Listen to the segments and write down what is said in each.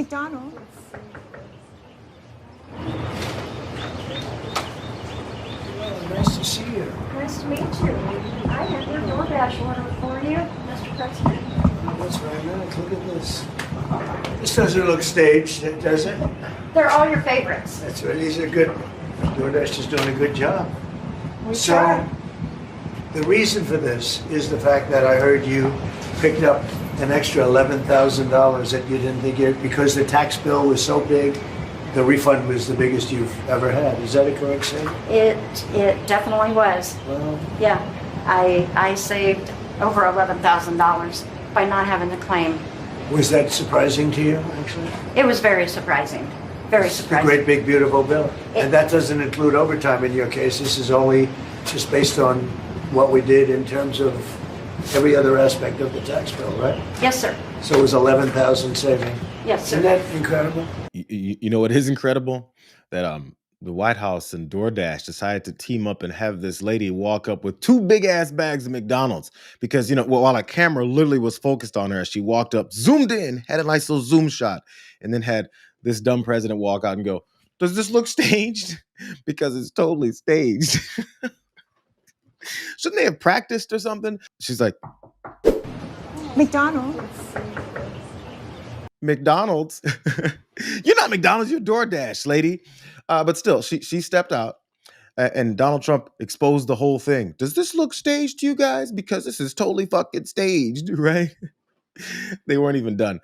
McDonald. Nice to see you. Nice to meet you. I have your DoorDash order for you, Mr. President. That's very nice. Look at this. This doesn't look staged, does it? They're all your favorites. That's right. These are good. DoorDash is doing a good job. We So, try. the reason for this is the fact that I heard you picked up an extra $11,000 that you didn't think you, because the tax bill was so big, the refund was the biggest you've ever had. Is that a correct statement? It definitely was. Well, Yeah, I saved over $11,000 by not having the claim. was that surprising to you, actually? It was very surprising. Very The surprising. great big beautiful bill. And that doesn't include overtime in your case. This is only just based on what we did in terms of every other aspect of the tax bill, right? Yes, sir. So it was 11,000 saving. Yes, sir. Isn't that incredible? You know what is incredible? That the White House and DoorDash decided to team up and have this lady walk up with two big ass bags of McDonald's because while a camera literally was focused on her, she walked up, zoomed in, had a nice little zoom shot, and then had this dumb president walk out and go, "Does this look staged?" Because it's totally staged. Shouldn't they have practiced or something? She's like, McDonald. McDonald's? You're not McDonald's, you're DoorDash, lady. But still, she stepped out and Donald Trump exposed the whole thing. Does this look staged to you guys? Because this is totally fucking staged, right? They weren't even done.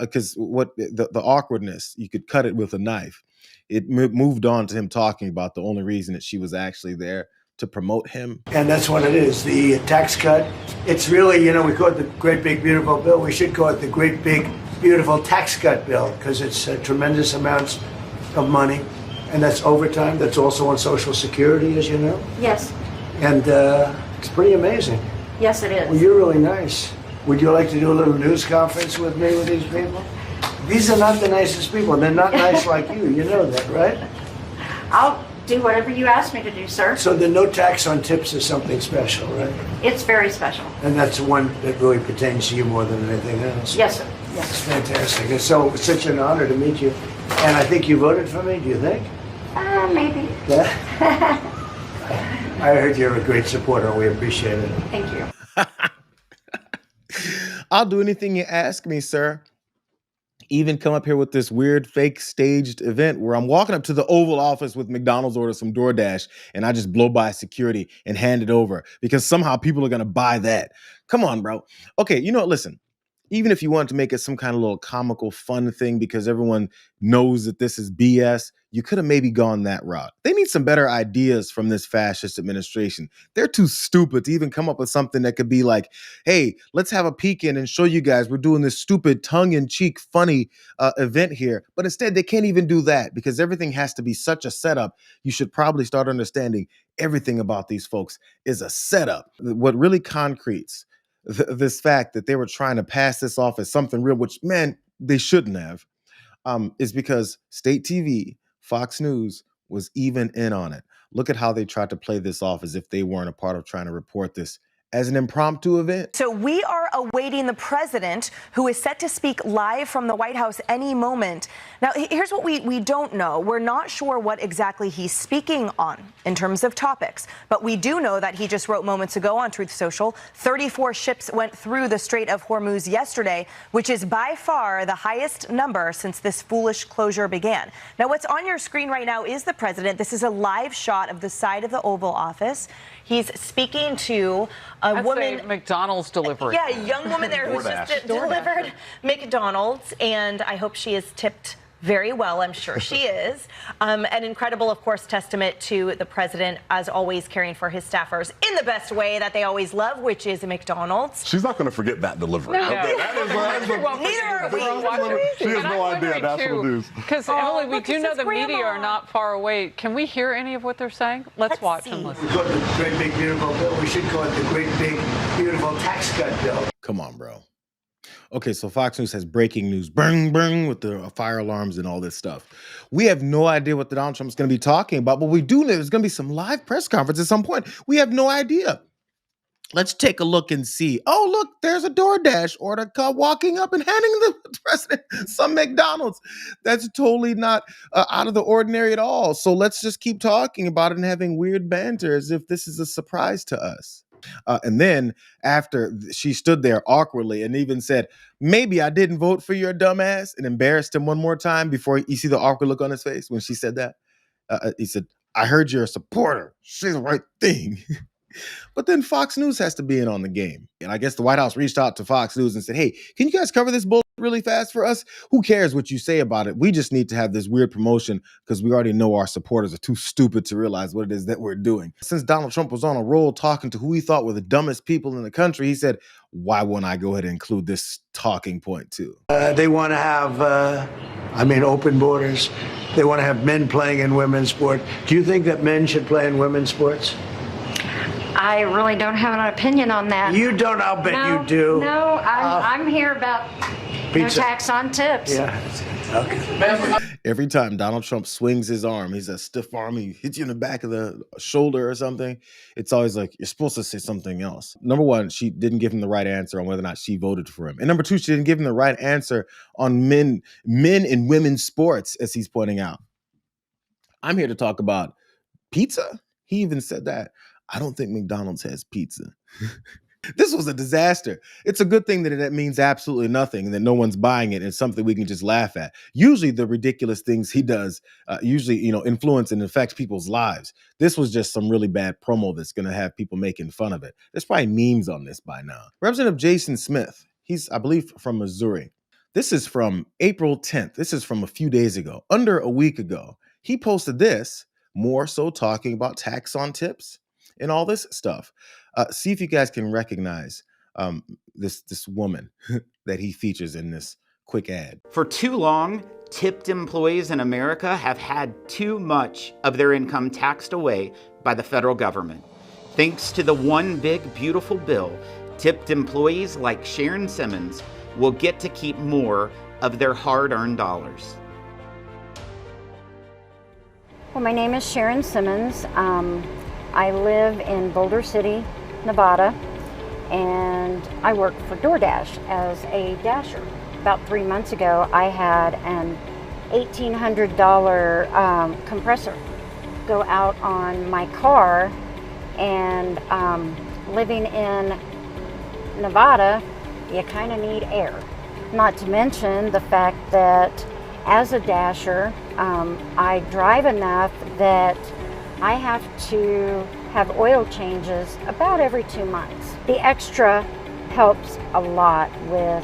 Because the awkwardness, you could cut it with a knife. It moved on to him talking about the only reason that she was actually there to promote him. And that's what it is, the tax cut. It's really, we call it the great big beautiful bill. We should call it the great big beautiful tax cut bill because it's tremendous amounts of money. And that's overtime. That's also on Social Security, as you know. Yes. And it's pretty amazing. Yes, it Well, is. you're really nice. Would you like to do a little news conference with me with these people? These are not the nicest people. They're not nice like you. You know that, right? I'll do whatever you ask me to do, sir. So the no tax on tips is something special, right? It's very special. And that's the one that really pertains to you more than anything else. Yes, sir. It's Yes. fantastic. And so it's such an honor to meet you. And I think you voted for me, do you think? Maybe. Yeah? I heard you're a great supporter. We appreciate it. Thank you. I'll do anything you ask me, sir. Even come up here with this weird fake staged event where I'm walking up to the Oval Office with McDonald's orders from DoorDash and I just blow by security and hand it over because somehow people are going to buy that. Come on, bro. Okay, listen, even if you want to make it some kind of little comical fun thing because everyone knows that this is BS, you could have maybe gone that route. They need some better ideas from this fascist administration. They're too stupid to even come up with something that could be like, hey, let's have a peek in and show you guys we're doing this stupid tongue-in-cheek funny event here. But instead, they can't even do that because everything has to be such a setup. You should probably start understanding everything about these folks is a setup. What really concretes this fact that they were trying to pass this off as something real, which, man, they shouldn't have, is because state TV, Fox News, was even in on it. Look at how they tried to play this off as if they weren't a part of trying to report this as an impromptu event. So we are awaiting the president, who is set to speak live from the White House any moment. Now, here's what we don't know. We're not sure what exactly he's speaking on in terms of topics, but we do know that he just wrote moments ago on Truth Social, 34 ships went through the Strait of Hormuz yesterday, which is by far the highest number since this foolish closure began. Now, what's on your screen right now is the president. This is a live shot of the side of the Oval Office. He's speaking to a woman. McDonald's delivery. Yeah, a young woman there who's just delivered McDonald's, and I hope she is tipped very well. I'm sure she is. An incredible, of course, testament to the president, as always, caring for his staffers in the best way that they always love, which is a McDonald's. She's not going to forget that delivery. No. Okay, Neither are we. She has no idea. National news. Because, Emily, we look, do this know is the media Grandma. are not far away. Can we hear any of what they're saying? Let's watch see. and We listen. call it the great big beautiful bill. We should call it the great big beautiful tax cut bill. Come on, bro. Okay, so Fox News has breaking news, bang, bang, with the fire alarms and all this stuff. We have no idea what Donald Trump is going to be talking about, but we do know there's going to be some live press conference at some point. We have no idea. Let's take a look and see. Oh, look, there's a DoorDash order walking up and handing the president some McDonald's. That's totally not out of the ordinary at all. So let's just keep talking about it and having weird banter as if this is a surprise to us. And then after she stood there awkwardly and even said, maybe I didn't vote for your dumbass, and embarrassed him one more time before you see the awkward look on his face when she said that. He said, I heard you're a supporter. Say the right thing. But then Fox News has to be in on the game. And I guess the White House reached out to Fox News and said, hey, can you guys cover this bull really fast for us? Who cares what you say about it? We just need to have this weird promotion because we already know our supporters are too stupid to realize what it is that we're doing. Since Donald Trump was on a roll talking to who he thought were the dumbest people in the country, he said, why won't I go ahead and include this talking point too? They want to have, open borders. They want to have men playing in women's sport. Do you think that men should play in women's sports? I really don't have an opinion on that. You don't, I'll bet you do. No, I'm here about no Pizza. tax on tips. Yeah, okay. Every time Donald Trump swings his arm, he's a stiff arm, he hits you in the back of the shoulder or something. It's always like, you're supposed to say something else. Number one, she didn't give him the right answer on whether or not she voted for him. And number two, she didn't give him the right answer on men and women's sports, as he's pointing out. I'm here to talk about pizza. He even said that. I don't think McDonald's has pizza. This was a disaster. It's a good thing that it means absolutely nothing and that no one's buying it. It's something we can just laugh at. Usually the ridiculous things he does, influence and affect people's lives. This was just some really bad promo that's going to have people making fun of it. There's probably memes on this by now. Representative Jason Smith, he's, I believe, from Missouri. This is from April 10th. This is from a few days ago, under a week ago. He posted this, more so talking about tax on tips and all this stuff. See if you guys can recognize this woman that he features in this quick ad. For too long, tipped employees in America have had too much of their income taxed away by the federal government. Thanks to the One Big Beautiful Bill, tipped employees like Sharon Simmons will get to keep more of their hard-earned dollars. Well, my name is Sharon Simmons. I live in Boulder City, Nevada, and I work for DoorDash as a dasher. About 3 months ago, I had an $1,800 compressor go out on my car, and living in Nevada, you kind of need air. Not to mention the fact that as a dasher, I drive enough that I have to have oil changes about every 2 months. The extra helps a lot with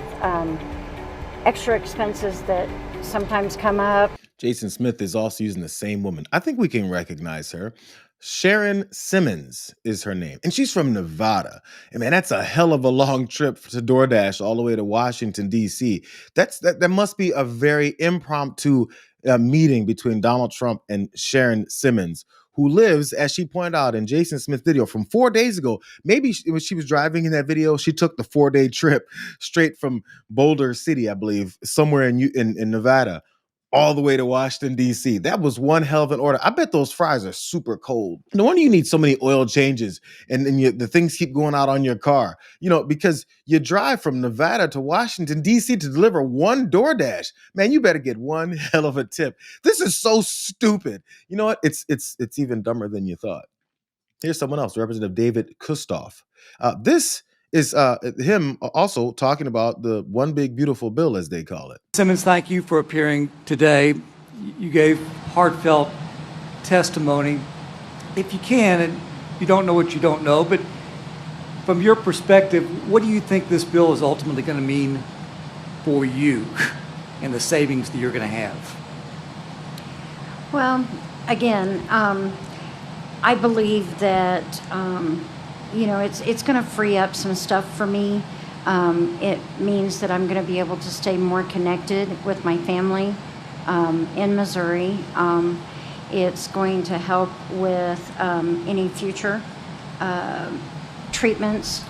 extra expenses that sometimes come up. Jason Smith is also using the same woman. I think we can recognize her. Sharon Simmons is her name, and she's from Nevada. And man, that's a hell of a long trip to DoorDash all the way to Washington, D.C. That must be a very impromptu meeting between Donald Trump and Sharon Simmons, who lives, as she pointed out in Jason Smith's video from 4 days ago. Maybe when she was driving in that video, she took the 4-day trip straight from Boulder City, I believe, somewhere in Nevada, all the way to Washington, D.C. That was one hell of an order. I bet those fries are super cold. No wonder you need so many oil changes and the things keep going out on your car, because you drive from Nevada to Washington, D.C. to deliver one DoorDash. Man, you better get one hell of a tip. This is so stupid. You know what? It's even dumber than you thought. Here's someone else, Representative David Kustoff. This is him also talking about the One Big Beautiful Bill, as they call it. Simmons, thank you for appearing today. You gave heartfelt testimony. If you can, and you don't know what you don't know, but from your perspective, what do you think this bill is ultimately going to mean for you and the savings that you're going to have? Well, again, I believe that it's going to free up some stuff for me. It means that I'm going to be able to stay more connected with my family in Missouri. It's going to help with any future treatments.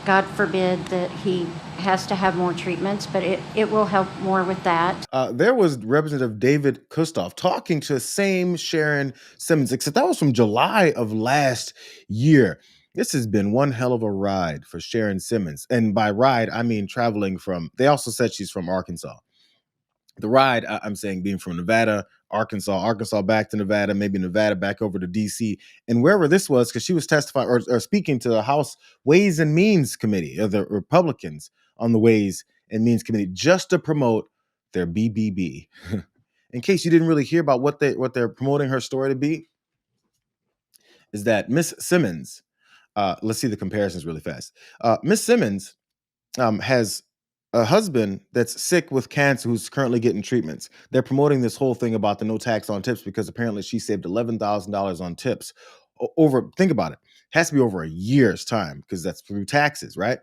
God forbid that he has to have more treatments, but it will help more with that. There was Representative David Kustoff talking to the same Sharon Simmons, except that was from July of last year. This has been one hell of a ride for Sharon Simmons. And by ride, I mean traveling from, they also said she's from Arkansas. The ride, I'm saying being from Nevada, Arkansas back to Nevada, maybe Nevada back over to DC, and wherever this was, because she was testifying or speaking to the House Ways and Means Committee, or the Republicans on the Ways and Means Committee, just to promote their BBB. In case you didn't really hear about what they're promoting her story to be, is that Miss Simmons, let's see the comparisons really fast. Miss Simmons has a husband that's sick with cancer who's currently getting treatments. They're promoting this whole thing about the no tax on tips because apparently she saved $11,000 on tips over, think about it, has to be over a year's time because that's through taxes, right?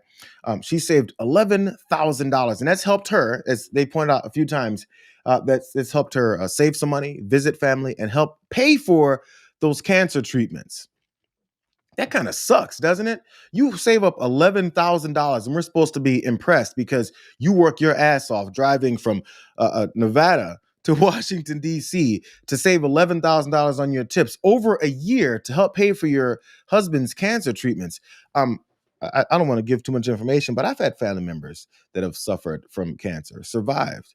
She saved $11,000, and that's helped her, as they pointed out a few times, that's helped her save some money, visit family, and help pay for those cancer treatments. That kind of sucks, doesn't it? You save up $11,000 and we're supposed to be impressed because you work your ass off driving from Nevada to Washington, D.C. to save $11,000 on your tips over a year to help pay for your husband's cancer treatments. I don't want to give too much information, but I've had family members that have suffered from cancer, survived.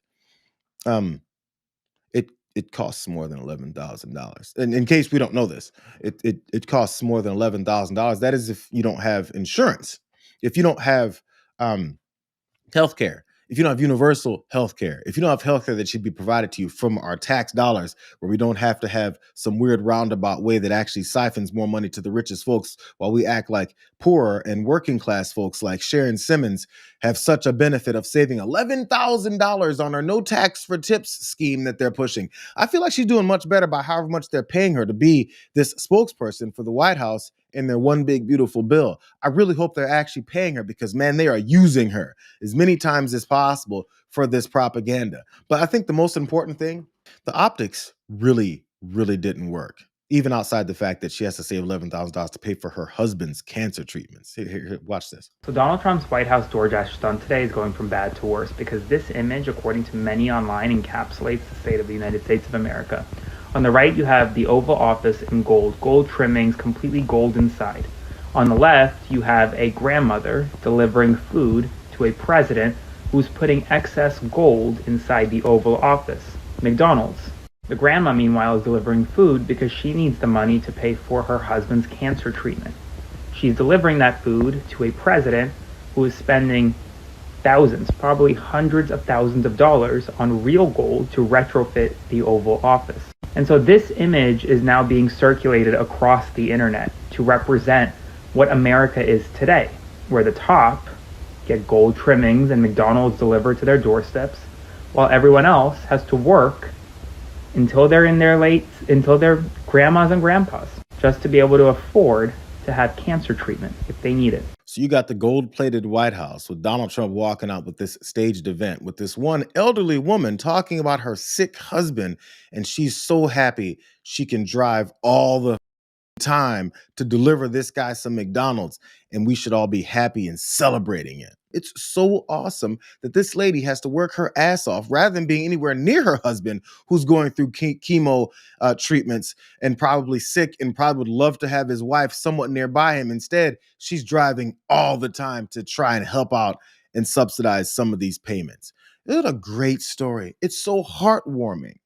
It costs more than $11,000. And in case we don't know this, it costs more than $11,000. That is if you don't have insurance, if you don't have healthcare, if you don't have universal healthcare, if you don't have healthcare that should be provided to you from our tax dollars, where we don't have to have some weird roundabout way that actually siphons more money to the richest folks while we act like poorer and working class folks like Sharon Simmons have such a benefit of saving $11,000 on our no tax for tips scheme that they're pushing. I feel like she's doing much better by however much they're paying her to be this spokesperson for the White House in their one big beautiful bill. I really hope they're actually paying her because, man, they are using her as many times as possible for this propaganda. But I think the most important thing, the optics really, really didn't work, even outside the fact that she has to save $11,000 to pay for her husband's cancer treatments. Here, watch this. So Donald Trump's White House DoorDash stunt today is going from bad to worse because this image, according to many online, encapsulates the state of the United States of America. On the right, you have the Oval Office in gold trimmings, completely gold inside. On the left, you have a grandmother delivering food to a president who's putting excess gold inside the Oval Office, McDonald's. The grandma, meanwhile, is delivering food because she needs the money to pay for her husband's cancer treatment. She's delivering that food to a president who is spending thousands, probably hundreds of thousands of dollars on real gold to retrofit the Oval Office. And so this image is now being circulated across the internet to represent what America is today, where the top get gold trimmings and McDonald's delivered to their doorsteps, while everyone else has to work until they're in their until they're grandmas and grandpas, just to be able to afford to have cancer treatment if they need it. So you got the gold-plated White House with Donald Trump walking out with this staged event with this one elderly woman talking about her sick husband, and she's so happy she can drive all the time to deliver this guy some McDonald's, and we should all be happy and celebrating it. It's so awesome that this lady has to work her ass off rather than being anywhere near her husband who's going through chemo treatments and probably sick and probably would love to have his wife somewhat nearby him. Instead, she's driving all the time to try and help out and subsidize some of these payments. It's a great story. It's so heartwarming.